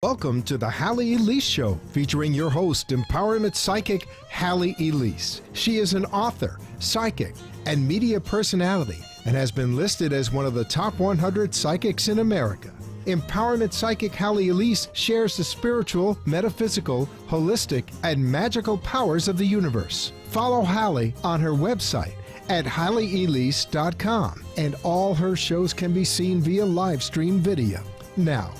Welcome to the Halley Elise Show, featuring your host, empowerment psychic Halley Elise. She is an author, psychic, and media personality, and has been listed as one of the top 100 psychics in America. Empowerment psychic Halley Elise shares the spiritual, metaphysical, holistic, and magical powers of the universe. Follow Halley on her website at HalleyElise.com, and all her shows can be seen via live stream video. Now,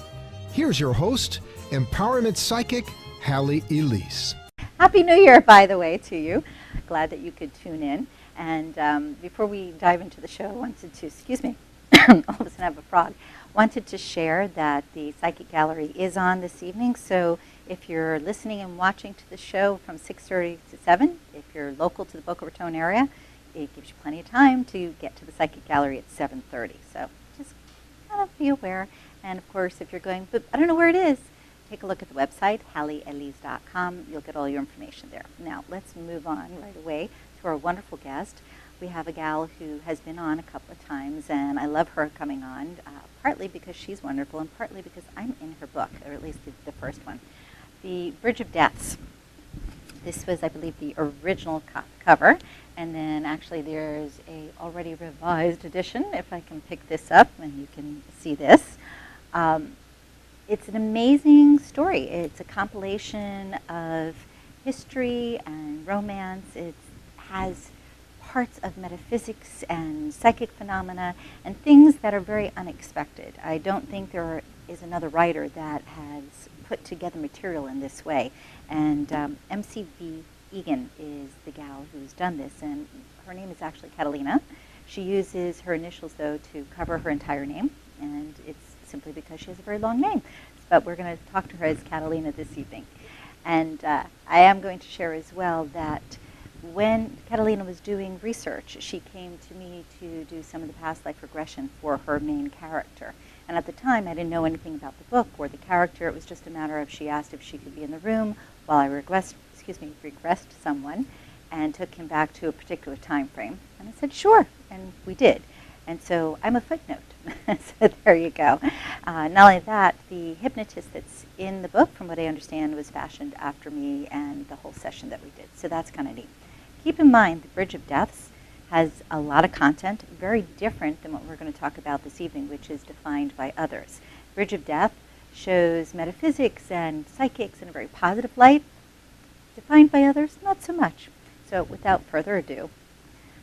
here's your host, empowerment psychic Halley Elise. Happy New Year, by the way, to you. Glad that you could tune in. And before we dive into the show, I wanted to, all of a sudden I have a frog, wanted to share that the Psychic Gallery is on this evening. So if you're listening and watching to the show from 6:30 to 7, if you're local to the Boca Raton area, it gives you plenty of time to get to the Psychic Gallery at 7:30. So just kind of be aware. And of course, if you're going, but I don't know where it is, take a look at the website, HalleyElise.com. You'll get all your information there. Now, let's move on right away to our wonderful guest. We have a gal who has been on a couple of times, and I love her coming on, partly because she's wonderful and partly because I'm in her book, or at least the first one, The Bridge of Deaths. This was, I believe, the original cover, and then actually there's a already revised edition, if I can pick this up, and you can see this. It's an amazing story. It's a compilation of history and romance. It has parts of metaphysics and psychic phenomena and things that are very unexpected. I don't think there is another writer that has put together material in this way. And MCV Egan is the gal who's done this, and her name is actually Catalina. She uses her initials, though, to cover her entire name, and it's simply because she has a very long name. But we're going to talk to her as Catalina this evening. And I am going to share as well that when Catalina was doing research, she came to me to do some of the past life regression for her main character. And at the time, I didn't know anything about the book or the character. It was just a matter of she asked if she could be in the room while I regressed someone and took him back to a particular time frame. And I said, sure, and we did. And so I'm a footnote. So there you go. Not only that, the hypnotist that's in the book, from what I understand, was fashioned after me and the whole session that we did. So that's kind of neat. Keep in mind, the Bridge of Deaths has a lot of content, very different than what we're going to talk about this evening, which is defined by others. Bridge of Death shows metaphysics and psychics in a very positive light. Defined by others, not so much. So without further ado,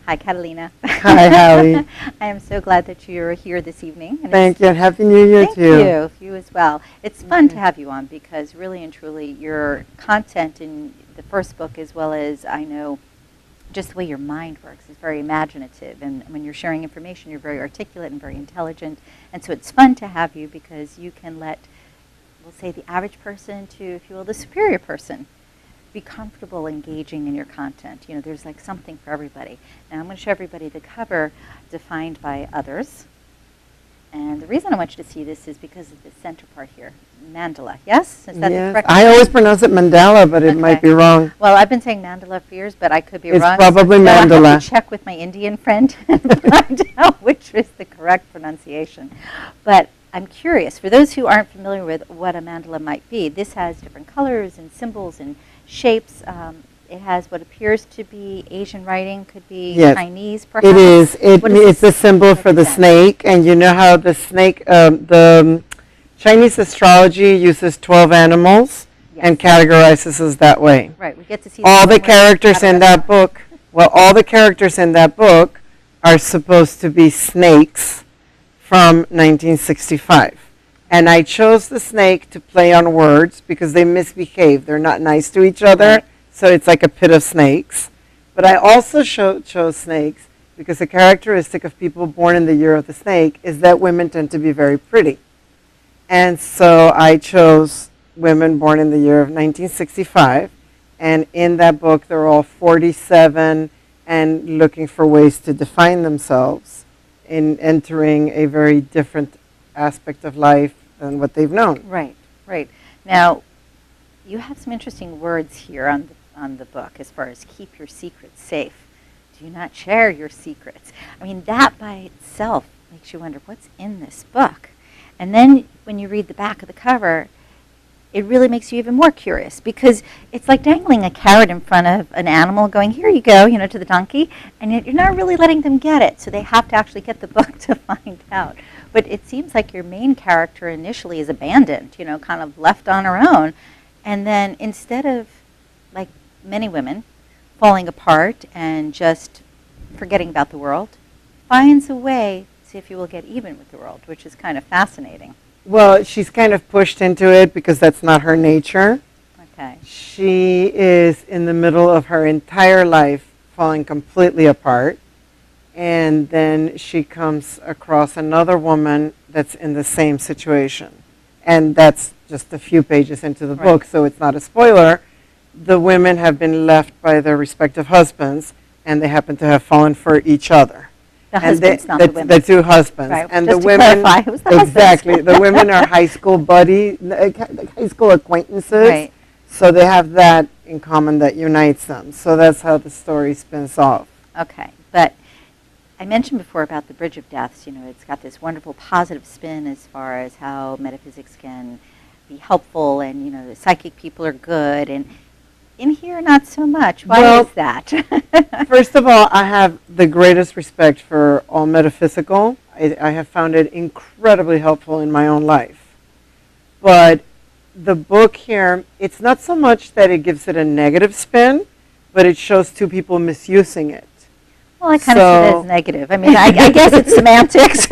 hi, Catalina. Hi, Halley. I am so glad that you're here this evening. And Thank you, and Happy New Year to you. Thank you as well. It's fun to have you on because really and truly your content in the first book, as well as I know just the way your mind works, is very imaginative. And when you're sharing information, you're very articulate and very intelligent. And so it's fun to have you because you can let, we'll say, the average person to, if you will, the superior person be comfortable engaging in your content. You know, there's like something for everybody. Now I'm going to show everybody the cover defined by others. And the reason I want you to see this is because of the center part here, mandala. Yes? Is that the correct? I always pronounce it mandala, but it might be wrong. Well, I've been saying mandala for years, but I could be wrong. It's probably mandala. I have to check with my Indian friend and find out which is the correct pronunciation. But I'm curious, for those who aren't familiar with what a mandala might be, this has different colors and symbols and shapes. It has what appears to be Asian writing, could be Chinese, perhaps. It is. It's a symbol for the snake, and you know how the snake, the Chinese astrology uses 12 animals and categorizes us that way. Right, we get to see all the characters in that book. Well, all the characters in that book are supposed to be snakes from 1965. And I chose the snake to play on words because they misbehave. They're not nice to each other, so it's like a pit of snakes. But I also chose snakes because a characteristic of people born in the year of the snake is that women tend to be very pretty. And so I chose women born in the year of 1965. And in that book, they're all 47 and looking for ways to define themselves in entering a very different aspect of life than what they've known. Right, right. Now, you have some interesting words here on the book as far as keep your secrets safe. Do not share your secrets. I mean, that by itself makes you wonder what's in this book. And then when you read the back of the cover, it really makes you even more curious, because it's like dangling a carrot in front of an animal going, here you go, to the donkey, and yet you're not really letting them get it, so they have to actually get the book to find out. But it seems like your main character initially is abandoned, kind of left on her own, and then instead of, like many women, falling apart and just forgetting about the world, finds a way to see if you will get even with the world, which is kind of fascinating. Well, she's kind of pushed into it because that's not her nature. Okay. She is in the middle of her entire life falling completely apart. And then she comes across another woman that's in the same situation. And that's just a few pages into the book, so it's not a spoiler. The women have been left by their respective husbands, and they happen to have fallen for each other. The husbands, not the women. The two husbands. Right. And Just the to women, clarify, it was the exactly. husbands. The women are high school high school acquaintances. Right. So they have that in common that unites them. So that's how the story spins off. Okay. But I mentioned before about the Bridge of Deaths. It's got this wonderful positive spin as far as how metaphysics can be helpful, and, the psychic people are good. And in here, not so much. Why is that? First of all, I have the greatest respect for all metaphysical. I have found it incredibly helpful in my own life. But the book here, it's not so much that it gives it a negative spin, but it shows two people misusing it. Well, I kind of see that as negative. I mean, I guess it's semantics.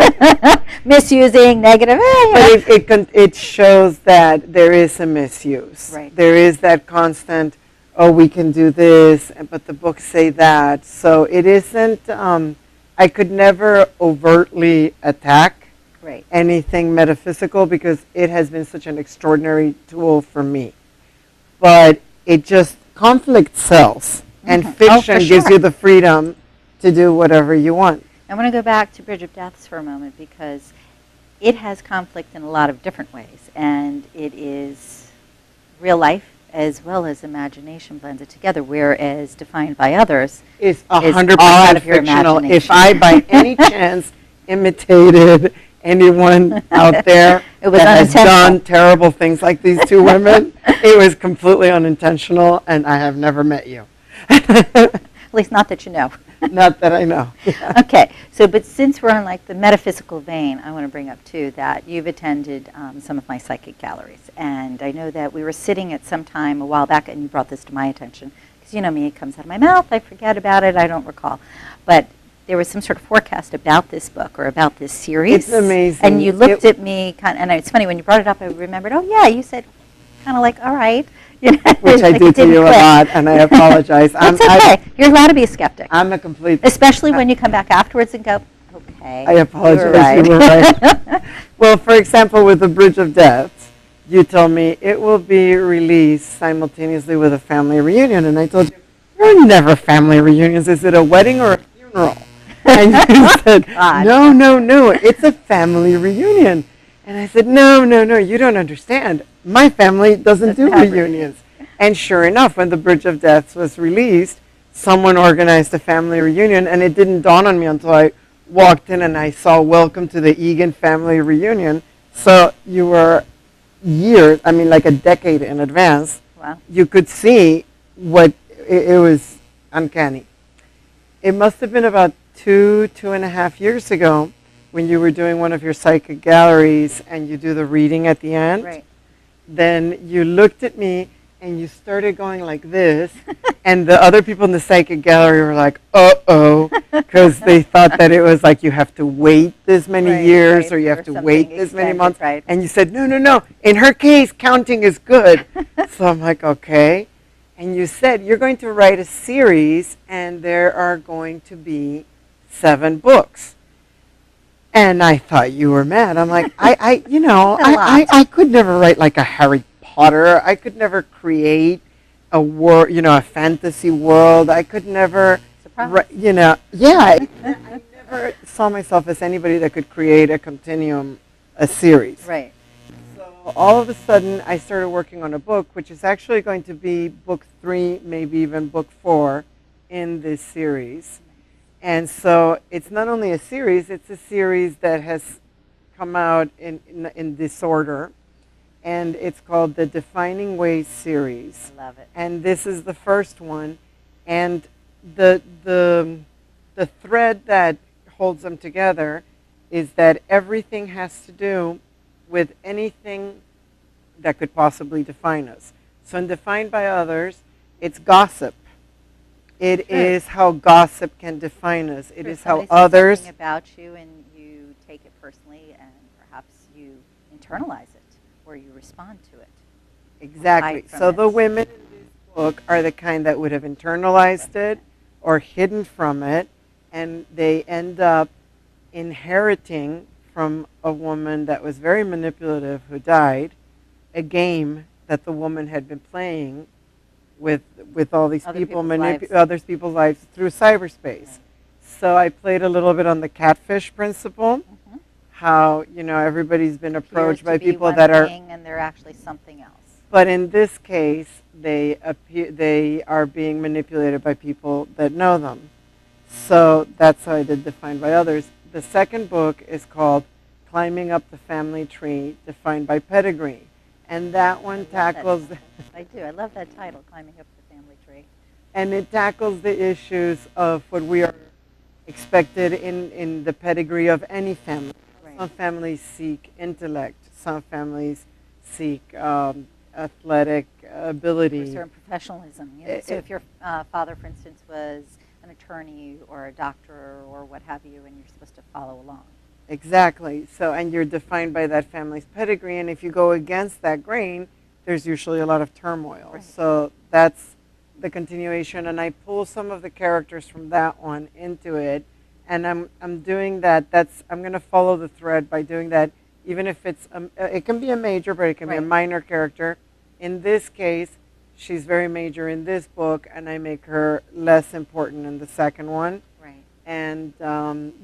Misusing, negative. But it shows that there is a misuse. Right. There is that constant, oh, we can do this, but the books say that. So it isn't, I could never overtly attack anything metaphysical because it has been such an extraordinary tool for me. But it just, conflict sells, and fiction gives you the freedom to do whatever you want. I want to go back to Bridge of Deaths for a moment, because it has conflict in a lot of different ways, and it is real life as well as imagination blended together, whereas defined by others is all 100% out of your fictional. imagination. If I by any chance imitated anyone out there It was that has unintentional. done terrible things like these two women, it was completely unintentional, and I have never met you. At least not that you know. Not that I know. Okay, but since we're on like the metaphysical vein, I want to bring up too that you've attended some of my psychic galleries, and I know that we were sitting at some time a while back, and you brought this to my attention, because you know me, it comes out of my mouth, I forget about it, I don't recall, but there was some sort of forecast about this book or about this series. It's amazing. And you looked at me, and it's funny, when you brought it up, I remembered, oh yeah, you said kind of like, all right. Which I do to you a lot, and I apologize. It's okay. You're allowed to be a skeptic. I'm a complete... Especially when you come back afterwards and go, okay. I apologize. You were right. Well, for example, with The Bridge of Death, you told me it will be released simultaneously with a family reunion. And I told you, there are never family reunions. Is it a wedding or a funeral? And you said, no, it's a family reunion. And I said, no, you don't understand. My family doesn't do reunions. And sure enough, when The Bridge of Death was released, someone organized a family reunion, and it didn't dawn on me until I walked in and I saw Welcome to the Egan Family Reunion. So you were years, like a decade in advance. Wow. You could see what, it was uncanny. It must have been about 2.5 years ago when you were doing one of your psychic galleries and you do the reading at the end. Right. Then you looked at me and you started going like this, and the other people in the psychic gallery were like, uh-oh, because they thought that it was like you have to wait this many years or you have to wait this many months. Right. And you said, no. In her case, counting is good. So I'm like, okay. And you said, you're going to write a series, and there are going to be 7 books. And I thought you were mad. I'm like, I could never write like a Harry Potter. I could never create a world, a fantasy world. I could never, I never saw myself as anybody that could create a continuum, a series. Right. So all of a sudden, I started working on a book, which is actually going to be book 3, maybe even book 4 in this series. And so it's not only a series, it's a series that has come out in disorder. and it's called the Defining Ways series. I love it. And this is the first one, and the thread that holds them together is that everything has to do with anything that could possibly define us. So in Defined by Others, it's gossip. It is how gossip can define us. It is how Somebody says others... something about you and you take it personally and perhaps you internalize it or you respond to it. Exactly. Hide from So it. the women in this book are the kind that would have internalized it or hidden from it, and they end up inheriting from a woman that was very manipulative who died a game that the woman had been playing with all these Other people, people's lives. other people's lives through cyberspace. Right. So I played a little bit on the catfish principle, Mhm. how, you know, everybody's been approached by Appears to be people one that are... thing and they're actually something else. But in this case, they are being manipulated by people that know them. So that's how I did Defined by Others. The second book is called Climbing Up the Family Tree, Defined by Pedigree. And that one tackles... I do. I love that title, Climbing Up the Family Tree. And it tackles the issues of what we are expected in the pedigree of any family. Right. Some families seek intellect. Some families seek athletic ability. Or certain professionalism. You know? So if your father, for instance, was an attorney or a doctor or what have you, and you're supposed to follow along. Exactly. So, and you're defined by that family's pedigree, and if you go against that grain, there's usually a lot of turmoil. Right. So that's the continuation, and I pull some of the characters from that one into it, and I'm doing that. I'm going to follow the thread by doing that, even if it can be a major, but it can be a Right. minor character. In this case, she's very major in this book, and I make her less important in the second one. Right. And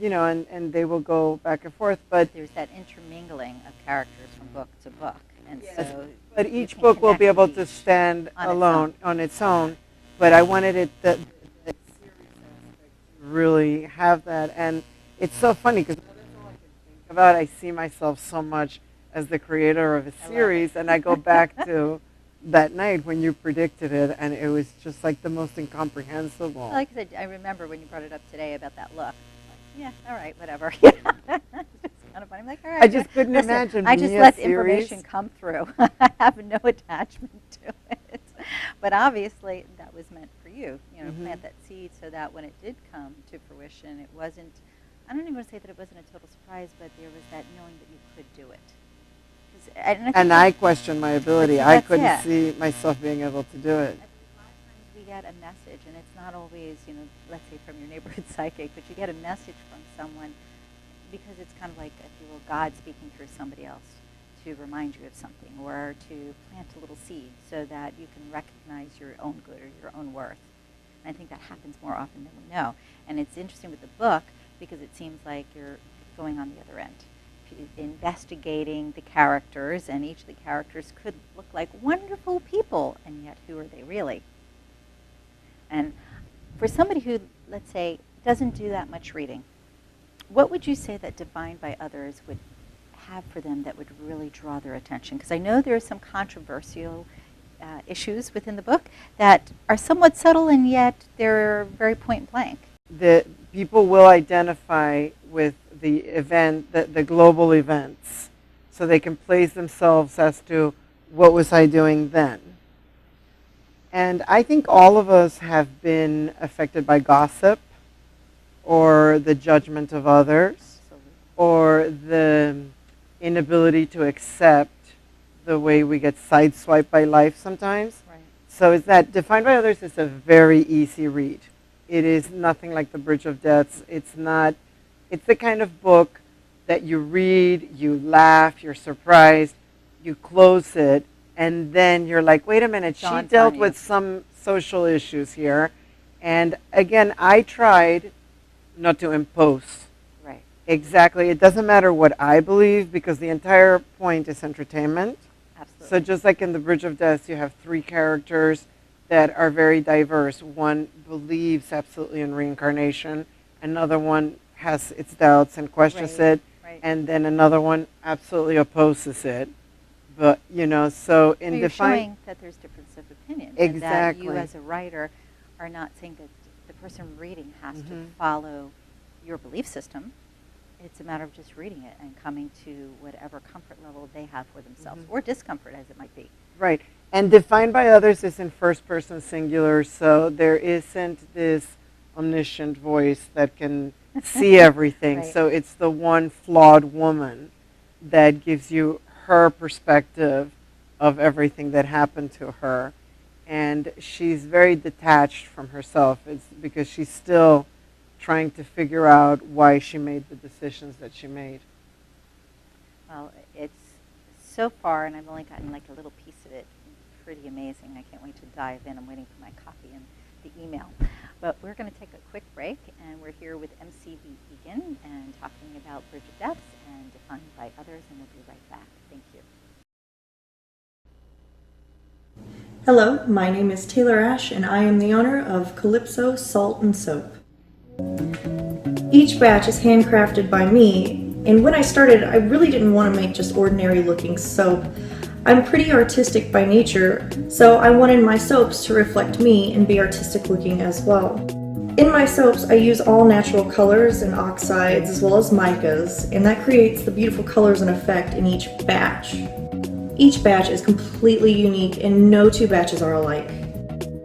you know, and they will go back and forth, but There's that intermingling of characters from book to book. And Yes. so but you each can book will connect be able with to each stand on its alone own. on its own. But I wanted it the series aspect to really have that, and it's so funny because that's all I can think about. I see myself so much as the creator of a love it. series, and I go back to that night when you predicted it, and it was just like the most incomprehensible. Like I said, I remember when you brought it up today about that look. Like, yeah, all right, whatever. It's kind of funny. I'm like, all right. I just couldn't listen, imagine I just me a let series. information come through. I have no attachment to it. But obviously, that was meant for you. You know, Mhm. plant that seed so that when it did come to fruition, it wasn't. I don't even want to say that it wasn't a total surprise, but there was that knowing that you could do it. And I questioned my ability. That's- I that's couldn't it. see myself being able to do it. I think a lot of times we get a message, and it's not always, you know, let's say from your neighborhood psychic, but you get a message from someone because it's kind of like, if you will, God speaking through somebody else to remind you of something or to plant a little seed so that you can recognize your own good or your own worth. And I think that happens more often than we know. And it's interesting with the book because it seems like you're going on the other end, investigating the characters, and each of the characters could look like wonderful people, and yet who are they really? And for somebody who, let's say, doesn't do that much reading, what would you say that Defined by Others would have for them that would really draw their attention? Because I know there are some controversial issues within the book that are somewhat subtle, and yet they're very point blank. The people will identify with the event, the global events, so they can place themselves as to what was I doing then. And I think all of us have been affected by gossip or the judgment of others or the inability to accept the way we get sideswiped by life sometimes. Right. So is that Defined by Others is a very easy read. It is nothing like The Bridge of Deaths. It's not, it's the kind of book that you read, you laugh, you're surprised, you close it, and then you're like, wait a minute, she Dawn's dealt on with you. some social issues here. And again, I tried not to impose. Right. Exactly. It doesn't matter what I believe because the entire point is entertainment. Absolutely. So just like in The Bridge of Death, you have three characters that are very diverse. One believes absolutely in reincarnation. Another one has its doubts and questions Right, it. right. And then another one absolutely opposes it. But, you know, so in So you're define showing that there's difference of opinion. And that you exactly. as a writer are not saying that the person reading has to Mhm. follow your belief system. It's a matter of just reading it and coming to whatever comfort level they have for themselves, or discomfort as it might be. Right. And defined by others is in first person singular, so there isn't this omniscient voice that can see everything. Right. So it's the one flawed woman that gives you her perspective of everything that happened to her. And she's very detached from herself. It's because she's still trying to figure out why she made the decisions that she made. Well, it's so far, and I've only gotten like a little piece of it, pretty amazing. I can't wait to dive in. I'm waiting for my copy and the email. But we're going to take a quick break, and we're here with MCV Egan and talking about Bridget Deaths and Defined by Others, and we'll be right back. Thank you. Hello, my name is Taylor Ash, and I am the owner of Calypso Salt and Soap. Each batch is handcrafted by me, and when I started, I really didn't want to make just ordinary looking soap. I'm pretty artistic by nature, so I wanted my soaps to reflect me and be artistic looking as well. In my soaps, I use all natural colors and oxides as well as micas, and that creates the beautiful colors and effect in each batch. Each batch is completely unique and no two batches are alike.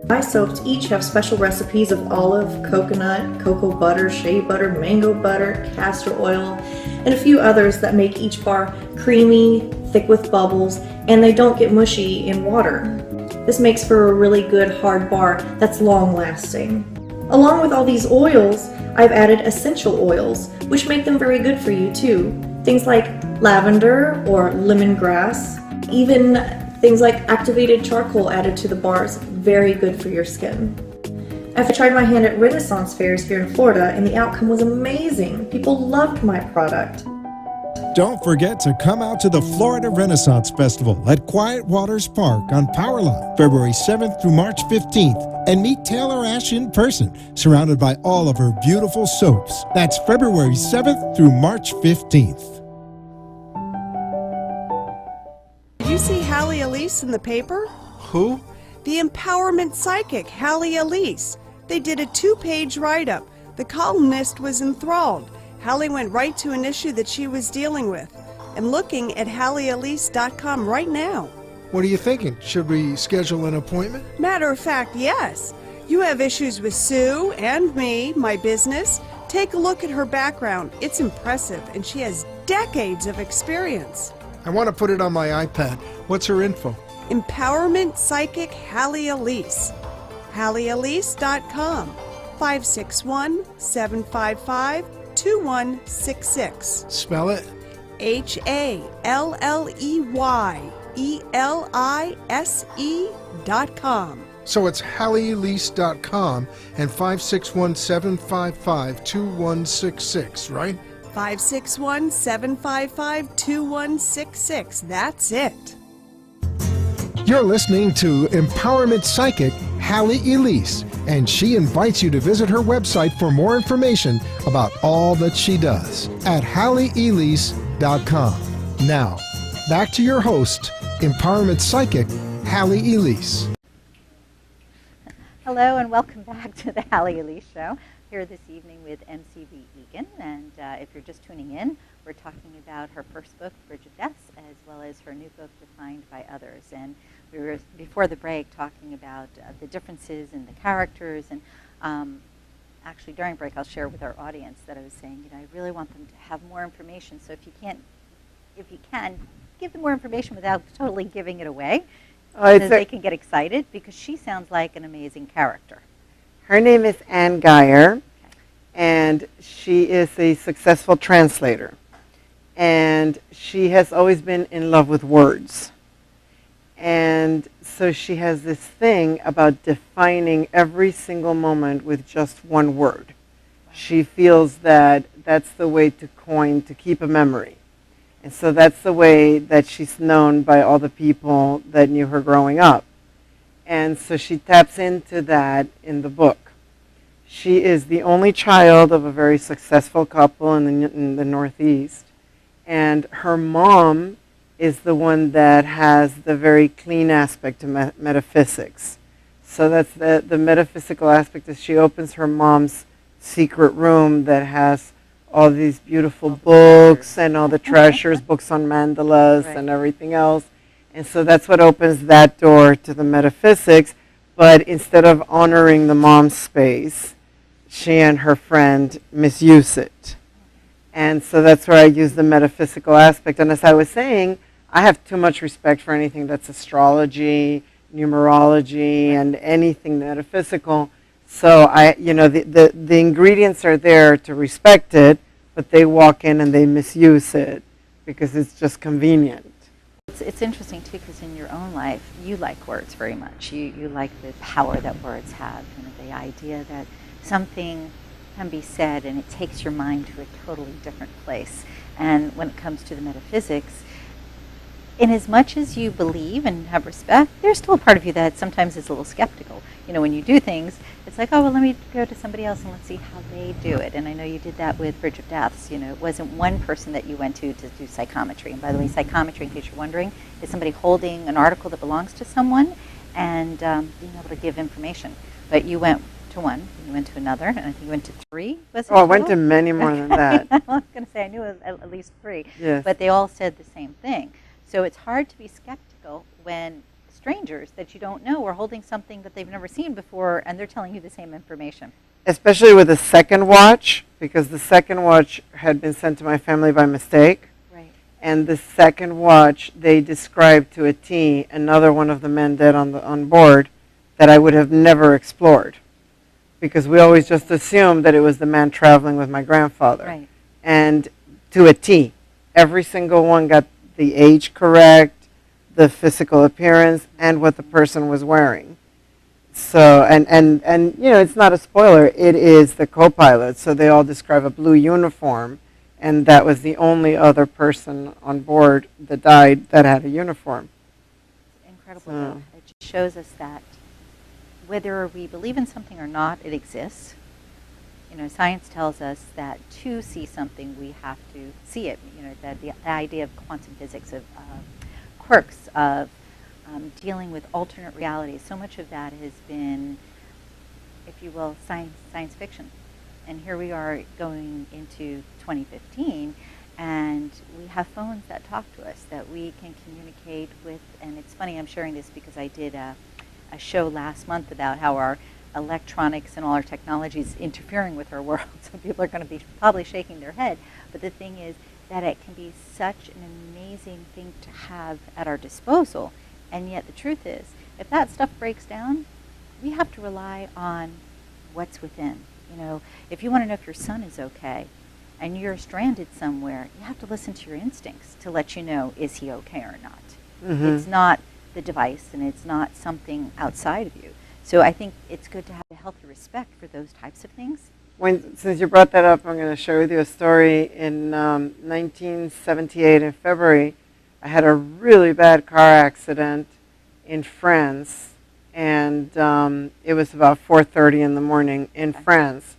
My soaps each have special recipes of olive, coconut, cocoa butter, shea butter, mango butter, castor oil, and a few others that make each bar creamy, thick with bubbles, and they don't get mushy in water. This makes for a really good hard bar that's long lasting. Along with all these oils, I've added essential oils, which make them very good for you too. Things like lavender or lemongrass, even things like activated charcoal added to the bars, very good for your skin. I've tried my hand at Renaissance fairs here in Florida and the outcome was amazing. People loved my product. Don't forget to come out to the Florida Renaissance Festival at Quiet Waters Park on Powerline, February 7th through March 15th, and meet Taylor Ash in person, surrounded by all of her beautiful soaps. That's February 7th through March 15th. Did you see Halley Elise in the paper? Who? The empowerment psychic, Halley Elise. They did a 2-page write-up. The columnist was enthralled. Halley went right to an issue that she was dealing with. I'm looking at HalleyElise.com right now. What are you thinking? Should we schedule an appointment? Matter of fact, yes. You have issues with Sue and me, my business. Take a look at her background. It's impressive, and she has decades of experience. I want to put it on my iPad. What's her info? Empowerment Psychic Halley Elise. HalleyElise.com. 561-755-2166. Spell it. HalleyElise.com. So it's HalleyElise.com and 561-755-2166, right? 561-755-2166. That's it. You're listening to Empowerment Psychic Halley Elise, and she invites you to visit her website for more information about all that she does at HalleyElise.com. Now, back to your host, Empowerment Psychic Halley Elise. Hello and welcome back to the Halley Elise Show. Here this evening with MCV Egan, and if you're just tuning in, we're talking about her first book, Bridget Deaths, as well as her new book, Defined by Others. And we were, before the break, talking about the differences in the characters, and actually during break I'll share with our audience that I was saying, I really want them to have more information, so if you can, give them more information without totally giving it away, so they can get excited, because she sounds like an amazing character. Her name is Anne Geyer, and she is a successful translator. And she has always been in love with words. And so she has this thing about defining every single moment with just one word. She feels that that's the way to keep a memory. And so that's the way that she's known by all the people that knew her growing up. And so she taps into that in the book. She is the only child of a very successful couple in the Northeast. And her mom is the one that has the very clean aspect of metaphysics. So that's the metaphysical aspect is she opens her mom's secret room that has all these beautiful books and all the treasures, books on mandalas and everything else. And so that's what opens that door to the metaphysics. But instead of honoring the mom's space, she and her friend misuse it. And so that's where I use the metaphysical aspect. And as I was saying, I have too much respect for anything that's astrology, numerology, and anything metaphysical. So the ingredients are there to respect it, but they walk in and they misuse it because it's just convenient. It's interesting too, because in your own life, you like words very much. You like the power that words have, the idea that something can be said and it takes your mind to a totally different place. And when it comes to the metaphysics, in as much as you believe and have respect, there's still a part of you that sometimes is a little skeptical. When you do things, it's like, oh, well, let me go to somebody else and let's see how they do it. And I know you did that with Bridge of Deaths. It wasn't one person that you went to do psychometry. And by the way, psychometry, in case you're wondering, is somebody holding an article that belongs to someone and being able to give information. But you went to one, you went to another, and I think you went to 3. Was it I went to many more than that. I was going to say, I knew at least 3. Yes. But they all said the same thing. So it's hard to be skeptical when strangers that you don't know are holding something that they've never seen before and they're telling you the same information. Especially with the second watch, because the second watch had been sent to my family by mistake. Right. And the second watch, they described to a T another one of the men dead on board that I would have never explored. Because we always just assumed that it was the man traveling with my grandfather. Right. And to a T, every single one got the age correct, the physical appearance, and what the person was wearing. So, and it's not a spoiler, it is the co-pilot. So they all describe a blue uniform, and that was the only other person on board that died that had a uniform. Incredible. So. It just shows us that whether we believe in something or not, it exists. Science tells us that to see something, we have to see it. That the idea of quantum physics, of quirks, of dealing with alternate realities, so much of that has been, if you will, science fiction. And here we are going into 2015, and we have phones that talk to us, that we can communicate with. And it's funny, I'm sharing this because I did a show last month about how our electronics and all our technology is interfering with our world. So people are going to be probably shaking their head. But the thing is that it can be such an amazing thing to have at our disposal. And yet the truth is, if that stuff breaks down, we have to rely on what's within. If you want to know if your son is okay and you're stranded somewhere, you have to listen to your instincts to let you know, is he okay or not? Mm-hmm. It's not the device and it's not something outside of you. So I think it's good to have a healthy respect for those types of things. Since you brought that up, I'm going to share with you a story. In 1978, in February, I had a really bad car accident in France, and it was about 4:30 in the morning in France.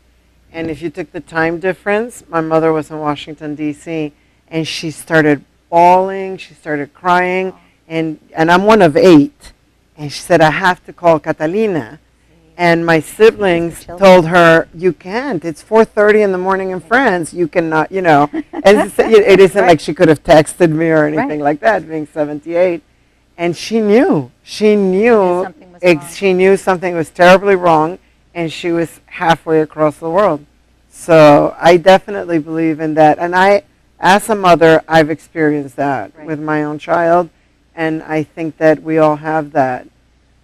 And if you took the time difference, my mother was in Washington, D.C., and she started bawling, she started crying, and I'm one of 8. And she said, I have to call Catalina. And my siblings told her, you can't. It's 4:30 in the morning in France. You cannot, And it isn't like she could have texted me or anything like that, being 78. And she knew. She knew something was terribly wrong, and she was halfway across the world. So I definitely believe in that. And as a mother, I've experienced that with my own child. And I think that we all have that.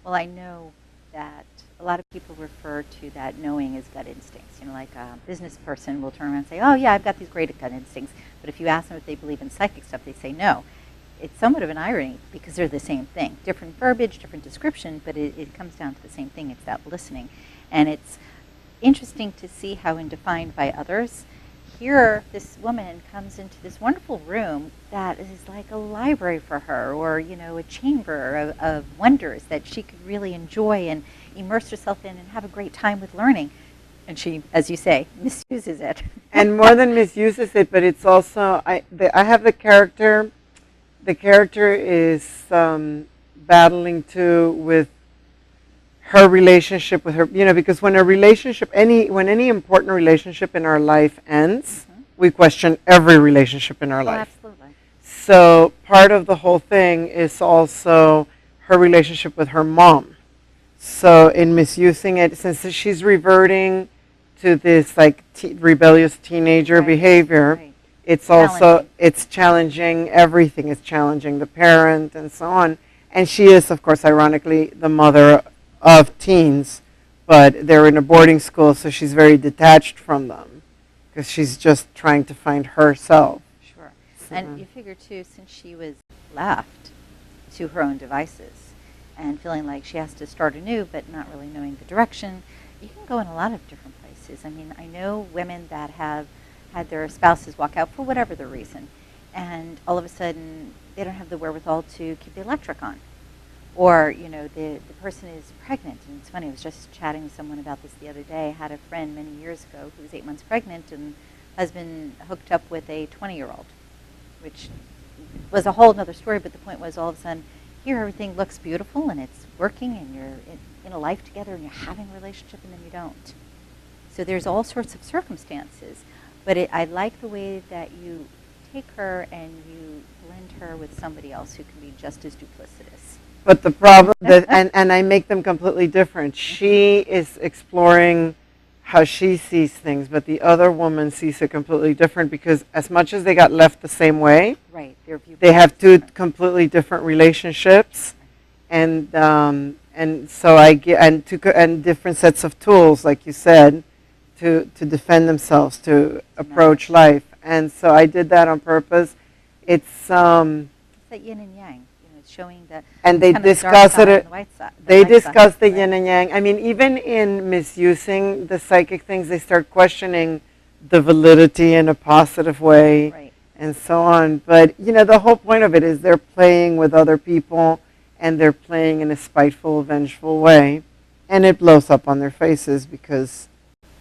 Well, I know that a lot of people refer to that knowing as gut instincts. Like a business person will turn around and say, oh, yeah, I've got these great gut instincts. But if you ask them if they believe in psychic stuff, they say no. It's somewhat of an irony because they're the same thing. Different verbiage, different description, but it comes down to the same thing. It's that listening. And it's interesting to see how, when defined by others, here this woman comes into this wonderful room that is like a library for her, or a chamber of wonders that she could really enjoy and immerse herself in and have a great time with learning. And she, as you say, misuses it. And more than misuses it, but it's also, I have the character the character is battling too with her relationship with her, because when a relationship, when any important relationship in our life ends, we question every relationship in our life. Absolutely. So part of the whole thing is also her relationship with her mom. So in misusing it, since she's reverting to this like rebellious teenager behavior, Right. it's also, it's challenging everything. It's challenging the parent and so on. And she is, of course, ironically, the mother of teens, but they're in a boarding school, so she's very detached from them because she's just trying to find herself. Sure. And you figure, too, since she was left to her own devices and feeling like she has to start anew but not really knowing the direction, you can go in a lot of different places. I mean, I know women that have had their spouses walk out for whatever the reason, and all of a sudden they don't have the wherewithal to keep the electric on. Or, the person is pregnant. And it's funny, I was just chatting with someone about this the other day. I had a friend many years ago who was 8 months pregnant and husband hooked up with a 20-year-old, which was a whole other story. But the point was, all of a sudden, here everything looks beautiful and it's working and you're in a life together and you're having a relationship, and then you don't. So there's all sorts of circumstances. But I like the way that you take her and you blend her with somebody else who can be just as duplicitous. But the problem, and I make them completely different. She is exploring how she sees things, but the other woman sees it completely different because as much as they got left the same way, right, they have two completely different relationships, and so I get and different sets of tools, like you said, to defend themselves, to approach life, and so I did that on purpose. It's that yin and yang. Showing that, and they discuss it. They discuss the yin and yang. I mean, even in misusing the psychic things, they start questioning the validity in a positive way, right, and so on. But the whole point of it is they're playing with other people, and they're playing in a spiteful, vengeful way, and it blows up on their faces because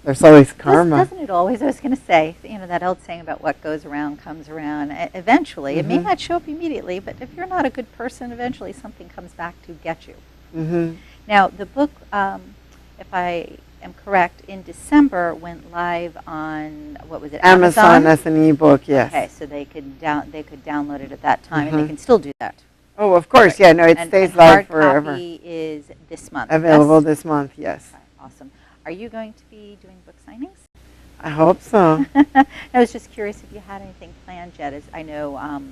there's always karma. Doesn't it always? I was going to say, that old saying about what goes around comes around. Eventually, it may not show up immediately, but if you're not a good person, eventually something comes back to get you. Now, the book, if I am correct, in December went live on, what was it, Amazon as an ebook, yes. Okay, so they could download it at that time, and they can still do that. Oh, of course, yeah. No, it stays live forever. Hard copy is this month. Available this month, yes. Okay, awesome. Are you going to be doing book signings? I hope so. I was just curious if you had anything planned yet. As I know,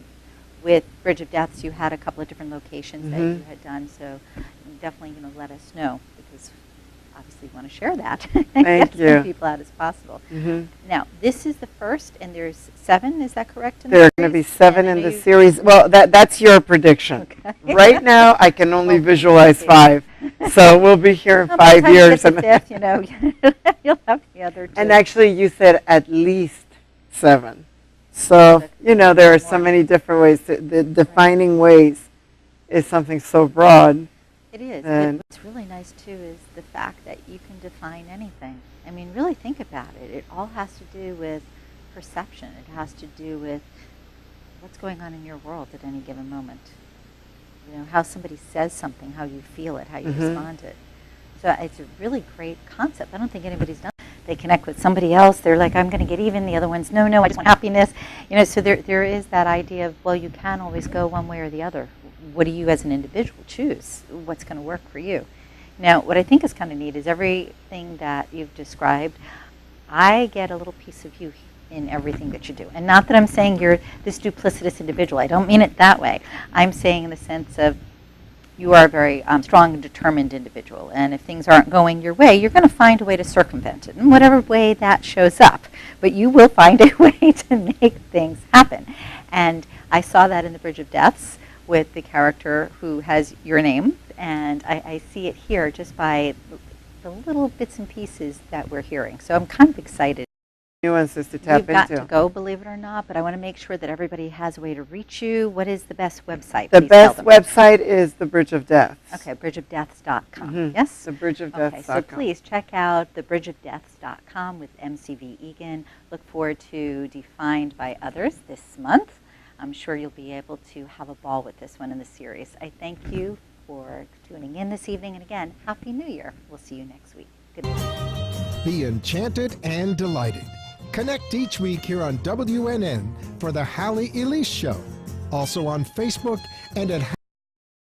with Bridge of Deaths, you had a couple of different locations that you had done. So definitely, let us know because obviously you want to share that and get as many people out as possible. Now, this is the first, and there's 7. Is that correct? There are going to be 7 in the series. Well, that's your prediction. Okay. Right now, I can only visualize 5. So we'll be here in 5 years. And fifth, you'll have the other 2. And actually, you said at least 7. So, there are so many different ways. The defining ways is something so broad. It is. But what's really nice, too, is the fact that you can define anything. I mean, really think about it. It all has to do with perception. It has to do with what's going on in your world at any given moment. How somebody says something, how you feel it, how you respond to it. So it's a really great concept. I don't think anybody's done it. They connect with somebody else. They're like, I'm going to get even. The other one's, no, I just want happiness. So there is that idea of, well, you can always go one way or the other. What do you as an individual choose? What's going to work for you? Now, what I think is kind of neat is everything that you've described, I get a little piece of you in everything that you do. And not that I'm saying you're this duplicitous individual. I don't mean it that way. I'm saying in the sense of you are a very strong and determined individual. And if things aren't going your way, you're going to find a way to circumvent it in whatever way that shows up. But you will find a way to make things happen. And I saw that in the Bridge of Deaths with the character who has your name. And I see it here just by the little bits and pieces that we're hearing. So I'm kind of excited. Nuances to tap into. You've got to go, believe it or not, but I want to make sure that everybody has a way to reach you. What is the best website? The best website is the Bridge of Deaths. Okay, bridgeofdeaths.com. Yes? The bridgeofdeaths.com. Okay, so please check out the bridgeofdeaths.com with MCV Egan. Look forward to Defined by Others this month. I'm sure you'll be able to have a ball with this one in the series. I thank you for tuning in this evening, and again, Happy New Year. We'll see you next week. Good night. Be enchanted and delighted. Connect each week here on WNN for the Halley Elise Show. Also on Facebook and at